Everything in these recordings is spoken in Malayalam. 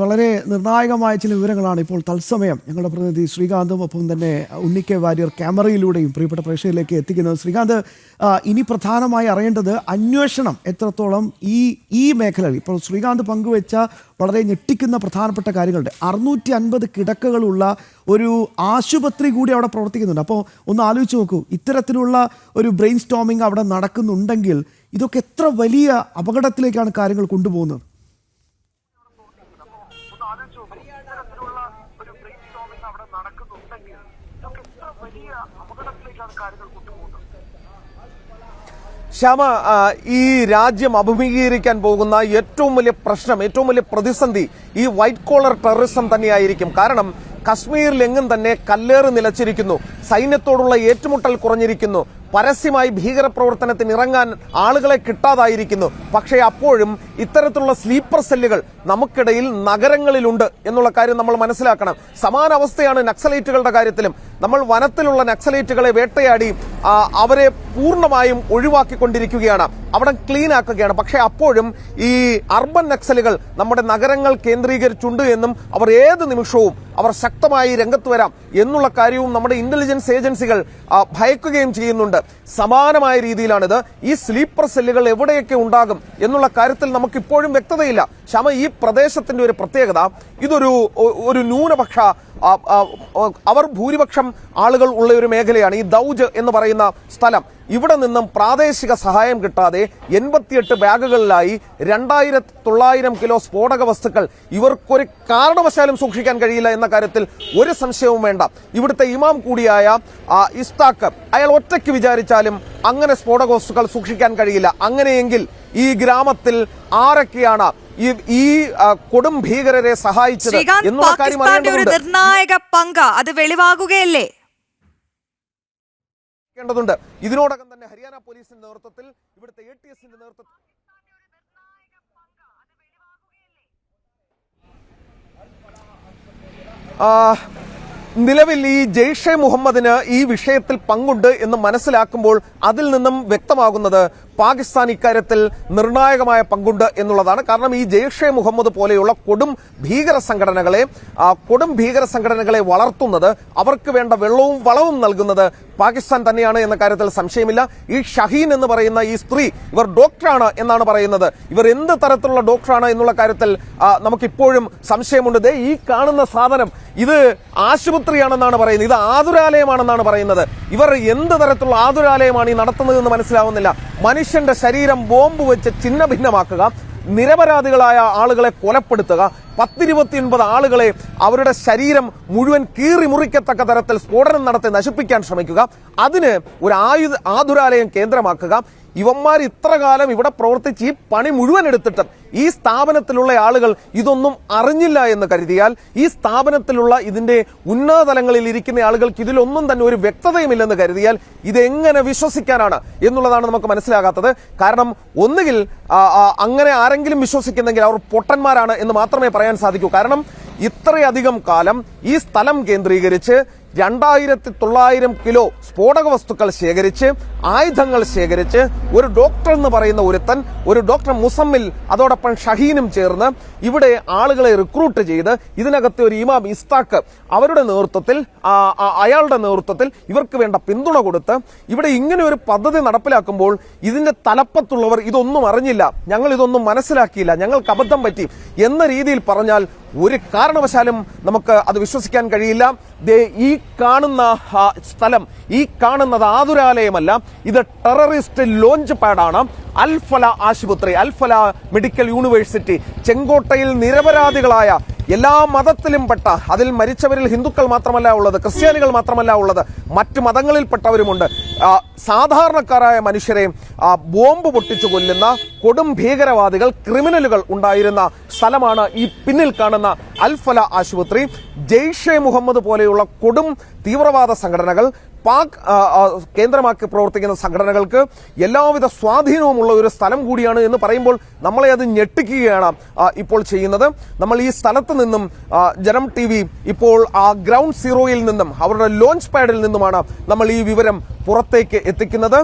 വളരെ നിർണായകമായ ചില വിവരങ്ങളാണ് ഇപ്പോൾ തത്സമയം ഞങ്ങളുടെ പ്രതിനിധി ശ്രീകാന്തും ഒപ്പം തന്നെ ഉണ്ണിക്കെ വാര്യർ ക്യാമറയിലൂടെയും പ്രിയപ്പെട്ട പ്രേക്ഷകരിലേക്ക് എത്തിക്കുന്നത്. ശ്രീകാന്ത്, ഇനി പ്രധാനമായി അറിയേണ്ടത് അന്വേഷണം എത്രത്തോളം ഈ മേഖലയിൽ ഇപ്പോൾ ശ്രീകാന്ത് പങ്കുവെച്ച വളരെ ഞെട്ടിക്കുന്ന പ്രധാനപ്പെട്ട കാര്യങ്ങളുണ്ട്. 650 കിടക്കകളുള്ള ഒരു ആശുപത്രി കൂടി അവിടെ പ്രവർത്തിക്കുന്നുണ്ട്. അപ്പോൾ ഒന്ന് ആലോചിച്ച് നോക്കൂ, ഇത്തരത്തിലുള്ള ഒരു ബ്രെയിൻ സ്റ്റോമിംഗ് അവിടെ നടക്കുന്നുണ്ടെങ്കിൽ ഇതൊക്കെ എത്ര വലിയ അപകടത്തിലേക്കാണ് കാര്യങ്ങൾ കൊണ്ടുപോകുന്നത്. ശ്യാമ, ഈ രാജ്യം അഭിമുഖീകരിക്കാൻ പോകുന്ന ഏറ്റവും വലിയ പ്രശ്നം, ഏറ്റവും വലിയ പ്രതിസന്ധി ഈ വൈറ്റ് കോളർ ടെററിസം തന്നെയായിരിക്കും. കാരണം കശ്മീരിലെങ്ങും തന്നെ കല്ലേറ് നിലച്ചിരിക്കുന്നു, സൈന്യത്തോടുള്ള ഏറ്റുമുട്ടൽ കുറഞ്ഞിരിക്കുന്നു, പരസ്യമായി ഭീകരപ്രവർത്തനത്തിന് ഇറങ്ങാൻ ആളുകളെ കിട്ടാതായിരിക്കുന്നു. പക്ഷേ അപ്പോഴും ഇത്തരത്തിലുള്ള സ്ലീപ്പർ സെല്ലുകൾ നമുക്കിടയിൽ നഗരങ്ങളിലുണ്ട് എന്നുള്ള കാര്യം നമ്മൾ മനസ്സിലാക്കണം. സമാന അവസ്ഥയാണ് നക്സലൈറ്റുകളുടെ കാര്യത്തിലും. നമ്മൾ വനത്തിലുള്ള നക്സലൈറ്റുകളെ വേട്ടയാടി അവരെ പൂർണ്ണമായും ഒഴിവാക്കിക്കൊണ്ടിരിക്കുകയാണ്, അവിടെ ക്ലീൻ ആക്കുകയാണ്. പക്ഷേ അപ്പോഴും ഈ അർബൻ നക്സലുകൾ നമ്മുടെ നഗരങ്ങൾ കേന്ദ്രീകരിച്ചുണ്ട് എന്നും അവർ ഏത് നിമിഷവും അവർ ശക്തമായി രംഗത്ത് വരാം എന്നുള്ള കാര്യവും നമ്മുടെ ഇന്റലിജൻസ് ഏജൻസികൾ ഭയക്കുകയും ചെയ്യുന്നുണ്ട്. സമാനമായ രീതിയിലാണിത്. ഈ സ്ലീപ്പർ സെല്ലുകൾ എവിടെയൊക്കെ ഉണ്ടാകും എന്നുള്ള കാര്യത്തിൽ നമുക്ക് ഇപ്പോഴും വ്യക്തതയില്ല. ശ്യാമ, ഈ പ്രദേശത്തിന്റെ ഒരു പ്രത്യേകത, ഇതൊരു ന്യൂനപക്ഷ അവർ ഭൂരിപക്ഷം ആളുകൾ ഉള്ള ഒരു മേഖലയാണ് ഈ ദൌജ് എന്ന് പറയുന്ന സ്ഥലം. ഇവിടെ നിന്നും പ്രാദേശിക സഹായം കിട്ടാതെ 88 ബാഗുകളിലായി 2900 കിലോ സ്ഫോടക വസ്തുക്കൾ ഇവർക്കൊരു കാരണവശാലും സൂക്ഷിക്കാൻ കഴിയില്ല എന്ന കാര്യത്തിൽ ഒരു സംശയവും വേണ്ട. ഇവിടുത്തെ ഇമാം കൂടിയായ ഇസ്താഖ്, അയാൾ ഒറ്റയ്ക്ക് വിചാരിച്ചാലും അങ്ങനെ സ്ഫോടക വസ്തുക്കൾ സൂക്ഷിക്കാൻ കഴിയില്ല. അങ്ങനെയെങ്കിൽ ഈ ഗ്രാമത്തിൽ ആരൊക്കെയാണ് ഈ കൊടും ഭീകരരെ സഹായിച്ചത് എന്നുള്ള കാര്യം അറിയേണ്ടതുണ്ട്. നിർണായക പങ്ക് അത് വെളിവാകുകയല്ലേ ുണ്ട്. ഇതിനോടകം തന്നെ ഹരിയാന പോലീസിന്റെ നേതൃത്വത്തിൽ, ഇവിടുത്തെ ATSന്റെ നേതൃത്വത്തിൽ നിലവിൽ ഈ ജെയ്ഷെ മുഹമ്മദിന് ഈ വിഷയത്തിൽ പങ്കുണ്ട് എന്ന് മനസ്സിലാക്കുമ്പോൾ അതിൽ നിന്നും വ്യക്തമാകുന്നത് പാകിസ്ഥാൻ ഇക്കാര്യത്തിൽ നിർണായകമായ പങ്കുണ്ട് എന്നുള്ളതാണ്. കാരണം ഈ ജെയ്ഷെ മുഹമ്മദ് പോലെയുള്ള കൊടും ഭീകര സംഘടനകളെ വളർത്തുന്നത്, അവർക്ക് വേണ്ട വെള്ളവും വളവും നൽകുന്നത് പാകിസ്ഥാൻ തന്നെയാണ് എന്ന കാര്യത്തിൽ സംശയമില്ല. ഈ ഷഹീൻ എന്ന് പറയുന്ന ഈ സ്ത്രീ, ഇവർ ഡോക്ടറാണ് എന്നാണ് പറയുന്നത്. ഇവർ എന്ത് തരത്തിലുള്ള ഡോക്ടറാണ് എന്നുള്ള കാര്യത്തിൽ നമുക്കിപ്പോഴും സംശയമുണ്ട്. ഈ കാണുന്ന സാധനം ഇത് ആശുപത്രിയാണെന്നാണ് പറയുന്നത്, ഇത് ആതുരാലയമാണെന്നാണ് പറയുന്നത്. ഇവർ എന്ത് തരത്തിലുള്ള ആതുരാലയമാണ് ഈ നടത്തുന്നതെന്ന് മനസ്സിലാവുന്നില്ല. മനുഷ്യന്റെ ശരീരം ബോംബ് വെച്ച് ഛിന്ന ഭിന്നമാക്കുക, നിരപരാധികളായ ആളുകളെ കൊലപ്പെടുത്തുക, 10-29 ആളുകളെ അവരുടെ ശരീരം മുഴുവൻ കീറി മുറിക്കത്തക്ക തരത്തിൽ സ്ഫോടനം നടത്തി നശിപ്പിക്കാൻ ശ്രമിക്കുക, അതിന് ഒരു ആതുരാലയം കേന്ദ്രമാക്കുക. ഇവന്മാർ ഇത്ര കാലം ഇവിടെ പ്രവർത്തിച്ച് ഈ പണി മുഴുവൻ എടുത്തിട്ടും ഈ സ്ഥാപനത്തിലുള്ള ആളുകൾ ഇതൊന്നും അറിഞ്ഞില്ല എന്ന് കരുതിയാൽ, ഈ സ്ഥാപനത്തിലുള്ള ഇതിന്റെ ഉന്നതതലങ്ങളിൽ ഇരിക്കുന്ന ആളുകൾക്ക് ഇതിലൊന്നും തന്നെ ഒരു വ്യക്തതയുമില്ലെന്ന് കരുതിയാൽ ഇതെങ്ങനെ വിശ്വസിക്കാനാണ് എന്നുള്ളതാണ് നമുക്ക് മനസ്സിലാകാത്തത്. കാരണം ഒന്നുകിൽ അങ്ങനെ ആരെങ്കിലും വിശ്വസിക്കുന്നെങ്കിൽ അവർ പൊട്ടന്മാരാണ് എന്ന് മാത്രമേ പറയാൻ സാധിക്കൂ. കാരണം ഇത്രയധികം കാലം ഈ സ്ഥലം കേന്ദ്രീകരിച്ച് 2900 കിലോ സ്ഫോടക വസ്തുക്കൾ ശേഖരിച്ച്, ആയുധങ്ങൾ ശേഖരിച്ച്, ഒരു ഡോക്ടർ എന്ന് പറയുന്ന ഒരു ഡോക്ടർ മുസമ്മിൽ, അതോടൊപ്പം ഷഹീനും ചേർന്ന് ഇവിടെ ആളുകളെ റിക്രൂട്ട് ചെയ്ത് ഇതിനകത്തെ ഒരു ഇമാം ഇസ്താഖ് അവരുടെ നേതൃത്വത്തിൽ, അയാളുടെ നേതൃത്വത്തിൽ ഇവർക്ക് വേണ്ട പിന്തുണ കൊടുത്ത് ഇവിടെ ഇങ്ങനെ ഒരു പദ്ധതി നടപ്പിലാക്കുമ്പോൾ ഇതിന്റെ തലപ്പത്തുള്ളവർ ഇതൊന്നും അറിഞ്ഞില്ല, ഞങ്ങൾ ഇതൊന്നും മനസ്സിലാക്കിയില്ല, ഞങ്ങൾക്ക് അബദ്ധം പറ്റി എന്ന രീതിയിൽ പറഞ്ഞാൽ ഒരു കാരണവശാലും നമുക്ക് അത് വിശ്വസിക്കാൻ കഴിയില്ല. ഈ കാണുന്ന സ്ഥലം, ഈ കാണുന്നത് ആതുരാലയമല്ല, ഇത് ടെററിസ്റ്റ് ലോഞ്ച് പാഡാണ്. അൽഫല ആശുപത്രി, അൽഫല മെഡിക്കൽ യൂണിവേഴ്സിറ്റി, ചെങ്കോട്ടയിൽ നിരപരാധികളായ എല്ലാ മതത്തിലും പെട്ട, അതിൽ മരിച്ചവരിൽ ഹിന്ദുക്കൾ മാത്രമല്ല ഉള്ളത്, ക്രിസ്ത്യാനികൾ മാത്രമല്ല ഉള്ളത്, മറ്റു മതങ്ങളിൽപ്പെട്ടവരുമുണ്ട്. സാധാരണക്കാരായ മനുഷ്യരെ ബോംബ് പൊട്ടിച്ചു കൊല്ലുന്ന കൊടും ഭീകരവാദികൾ, ക്രിമിനലുകൾ ഉണ്ടായിരുന്ന സ്ഥലമാണ് ഈ പിന്നിൽ കാണുന്ന അൽഫല ആശുപത്രി. ജെയ്ഷെ മുഹമ്മദ് പോലെയുള്ള കൊടും തീവ്രവാദ സംഘടനകൾ, പാക് കേന്ദ്രമാക്കി പ്രവർത്തിക്കുന്ന സംഘടനകൾക്ക് എല്ലാവിധ സ്വാധീനവുമുള്ള ഒരു സ്ഥലം കൂടിയാണ് എന്ന് പറയുമ്പോൾ നമ്മളെ അത് ഞെട്ടിക്കുകയാണ് ഇപ്പോൾ ചെയ്യുന്നത്. നമ്മൾ ഈ സ്ഥലത്ത് നിന്നും ജനം TV ഇപ്പോൾ ഗ്രൗണ്ട് സീറോയിൽ നിന്നും, അവരുടെ ലോഞ്ച് പാഡിൽ നിന്നുമാണ് നമ്മൾ ഈ വിവരം പുറത്തേക്ക് എത്തിക്കുന്നത്.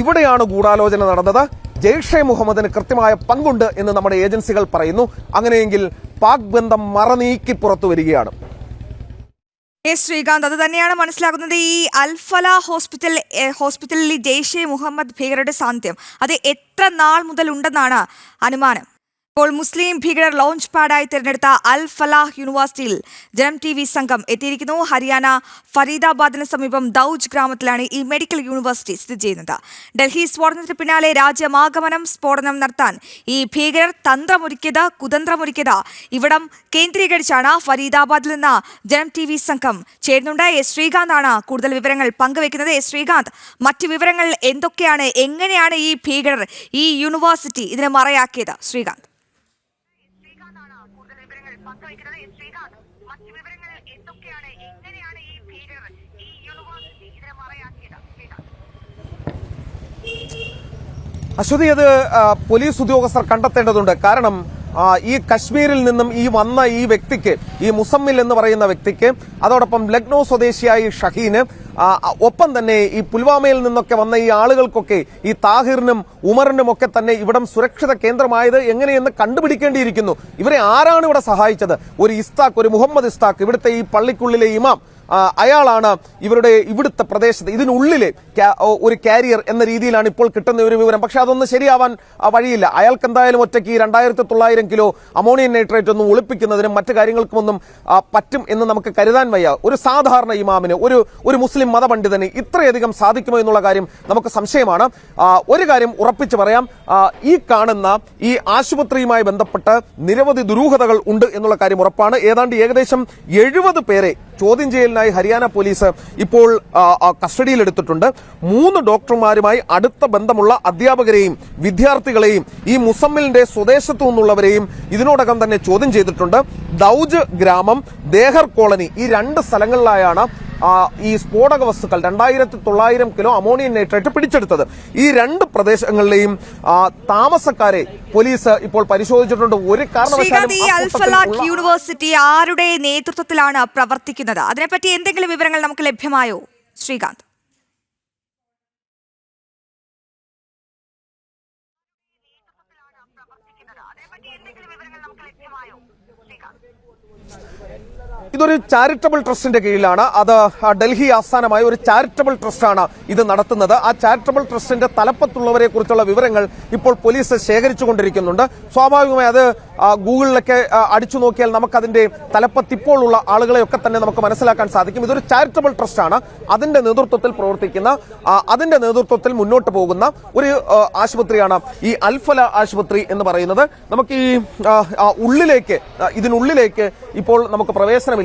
ഇവിടെയാണ് ഗൂഢാലോചന നടന്നത്. ജെയ്ഷെ മുഹമ്മദിന് കൃത്യമായ പങ്കുണ്ട് എന്ന് നമ്മുടെ ഏജൻസികൾ പറയുന്നു. അങ്ങനെയെങ്കിൽ പാക് ബന്ധം മറനീക്കി പുറത്തു വരികയാണ്. ശ്രീകാന്ത്, അത് തന്നെയാണ് മനസ്സിലാകുന്നത്. ഈ അൽഫല ഹോസ്പിറ്റലിൽ ജെയ്ഷെ മുഹമ്മദ് ഭീകരരുടെ സാന്നിധ്യം അത് എത്ര നാൾ മുതൽ ഉണ്ടെന്നാണ് അനുമാനം? ഇപ്പോൾ മുസ്ലിം ഭീകരർ ലോഞ്ച് പാഡായി തിരഞ്ഞെടുത്ത അൽ ഫലാഹ് യൂണിവേഴ്സിറ്റിയിൽ ജനം TV സംഘം എത്തിയിരിക്കുന്നു. ഹരിയാന ഫരീദാബാദിന് സമീപം ദൌജ് ഗ്രാമത്തിലാണ് ഈ മെഡിക്കൽ യൂണിവേഴ്സിറ്റി സ്ഥിതി ചെയ്യുന്നത്. ഡൽഹി സ്ഫോടനത്തിന് പിന്നാലെ രാജ്യമാഗമനം സ്ഫോടനം നടത്താൻ ഈ ഭീകരർ കുതന്ത്രമൊരുക്കിയത് ഇവിടം കേന്ദ്രീകരിച്ചാണ്. ഫരീദാബാദിൽ നിന്ന് ജനം TV സംഘം ചേരുന്നുണ്ട്. ശ്രീകാന്താണ് കൂടുതൽ വിവരങ്ങൾ പങ്കുവെക്കുന്നത്. ശ്രീകാന്ത്, മറ്റു വിവരങ്ങൾ എന്തൊക്കെയാണ്? എങ്ങനെയാണ് ഈ ഭീകരർ ഈ യൂണിവേഴ്സിറ്റി ഇതിനെ മറയാക്കിയത്? ശ്രീകാന്ത്. അശ്വതി, അത് പോലീസ് ഉദ്യോഗസ്ഥർ കണ്ടെത്തേണ്ടതുണ്ട്. കാരണം ഈ കശ്മീരിൽ നിന്നും വന്ന ഈ വ്യക്തിക്ക്, ഈ മുസമ്മിൽ എന്ന് പറയുന്ന വ്യക്തിക്ക്, അതോടൊപ്പം ലക്നൌ സ്വദേശിയായ ഷഹീന്, ഒപ്പം തന്നെ ഈ പുൽവാമയിൽ നിന്നൊക്കെ വന്ന ഈ ആളുകൾക്കൊക്കെ, ഈ താഹിറിനും ഉമറിനും ഒക്കെ തന്നെ ഇവിടം സുരക്ഷിത കേന്ദ്രമായത് എങ്ങനെയെന്ന് കണ്ടുപിടിക്കേണ്ടിയിരിക്കുന്നു. ഇവരെ ആരാണ് ഇവിടെ സഹായിച്ചത്? ഒരു മുഹമ്മദ് ഇസ്താഖ്, ഇവിടുത്തെ ഈ പള്ളിക്കുള്ളിലെ ഇമാം, അയാളാണ് ഇവിടുത്തെ പ്രദേശത്ത് ഇതിനുള്ളിലെ ഒരു കാരിയർ എന്ന രീതിയിലാണ് ഇപ്പോൾ കിട്ടുന്ന ഒരു വിവരം. പക്ഷെ അതൊന്നും ശരിയാവാൻ വഴിയില്ല. അയാൾക്ക് എന്തായാലും ഒറ്റയ്ക്ക് 2900 കിലോ അമോണിയം നൈട്രേറ്റ് ഒന്നും ഒളിപ്പിക്കുന്നതിനും മറ്റു കാര്യങ്ങൾക്കുമൊന്നും പറ്റും എന്ന് നമുക്ക് കരുതാൻ വയ്യ. ഒരു സാധാരണ ഇമാമിന്, ഒരു മുസ്ലിം മതപണ്ഡിതന് ഇത്രയധികം സാധിക്കുമോ എന്നുള്ള കാര്യം നമുക്ക് സംശയമാണ്. ഒരു കാര്യം ഉറപ്പിച്ചു പറയാം, ഈ കാണുന്ന ഈ ആശുപത്രിയുമായി ബന്ധപ്പെട്ട് നിരവധി ദുരൂഹതകൾ ഉണ്ട് എന്നുള്ള കാര്യം ഉറപ്പാണ്. ഏകദേശം 70 പേരെ ചോദ്യം ചെയ്യലിനായി ഹരിയാന പോലീസ് ഇപ്പോൾ കസ്റ്റഡിയിലെടുത്തിട്ടുണ്ട്. 3 ഡോക്ടർമാരുമായി അടുത്ത ബന്ധമുള്ള അധ്യാപകരെയും വിദ്യാർത്ഥികളെയും ഈ മുസമ്മിലിന്റെ സ്വദേശത്തു നിന്നുള്ളവരെയും ഇതിനോടകം തന്നെ ചോദ്യം ചെയ്തിട്ടുണ്ട്. ദൌജ് ഗ്രാമം, ദേഹർ കോളനി, ഈ 2 സ്ഥലങ്ങളിലായാണ് ഈ സ്ഫോടക വസ്തുക്കൾ 2900 കിലോ അമോണിയം നൈട്രേറ്റ് പിടിച്ചെടുത്തത്. ഈ 2 പ്രദേശങ്ങളിലെയും താമസക്കാരെ പോലീസ് ഇപ്പോൾ പരിശോധിച്ചിട്ടുണ്ട്. ഒരു കാരണവശാലും ഈ അൽ ഫലാഹ് യൂണിവേഴ്സിറ്റി ആരുടെ നേതൃത്വത്തിലാണ് പ്രവർത്തിക്കുന്നത്? അതിനെപ്പറ്റി എന്തെങ്കിലും വിവരങ്ങൾ നമുക്ക് ലഭ്യമായോ ശ്രീകാന്ത്? ഇതൊരു ചാരിറ്റബിൾ ട്രസ്റ്റിന്റെ കീഴിലാണ്. അത് ഡൽഹി ആസ്ഥാനമായ ഒരു ചാരിറ്റബിൾ ട്രസ്റ്റാണ് ഇത് നടത്തുന്നത്. ആ ചാരിറ്റബിൾ ട്രസ്റ്റിന്റെ തലപ്പത്തുള്ളവരെ കുറിച്ചുള്ള വിവരങ്ങൾ ഇപ്പോൾ പോലീസ് ശേഖരിച്ചുകൊണ്ടിരിക്കുന്നുണ്ട്. സ്വാഭാവികമായി അത് ഗൂഗിളിലൊക്കെ അടിച്ചു നോക്കിയാൽ നമുക്കതിന്റെ തലപ്പത്ത് ഇപ്പോൾ ഉള്ള ആളുകളെയൊക്കെ തന്നെ നമുക്ക് മനസ്സിലാക്കാൻ സാധിക്കും. ഇതൊരു ചാരിറ്റബിൾ ട്രസ്റ്റാണ്. അതിന്റെ നേതൃത്വത്തിൽ പ്രവർത്തിക്കുന്ന, അതിന്റെ നേതൃത്വത്തിൽ മുന്നോട്ട് പോകുന്ന ഒരു ആശുപത്രിയാണ് ഈ അൽഫല ആശുപത്രി എന്ന് പറയുന്നത്. നമുക്ക് ഈ ഇതിനുള്ളിലേക്ക് ഇപ്പോൾ നമുക്ക് പ്രവേശനമില്ല.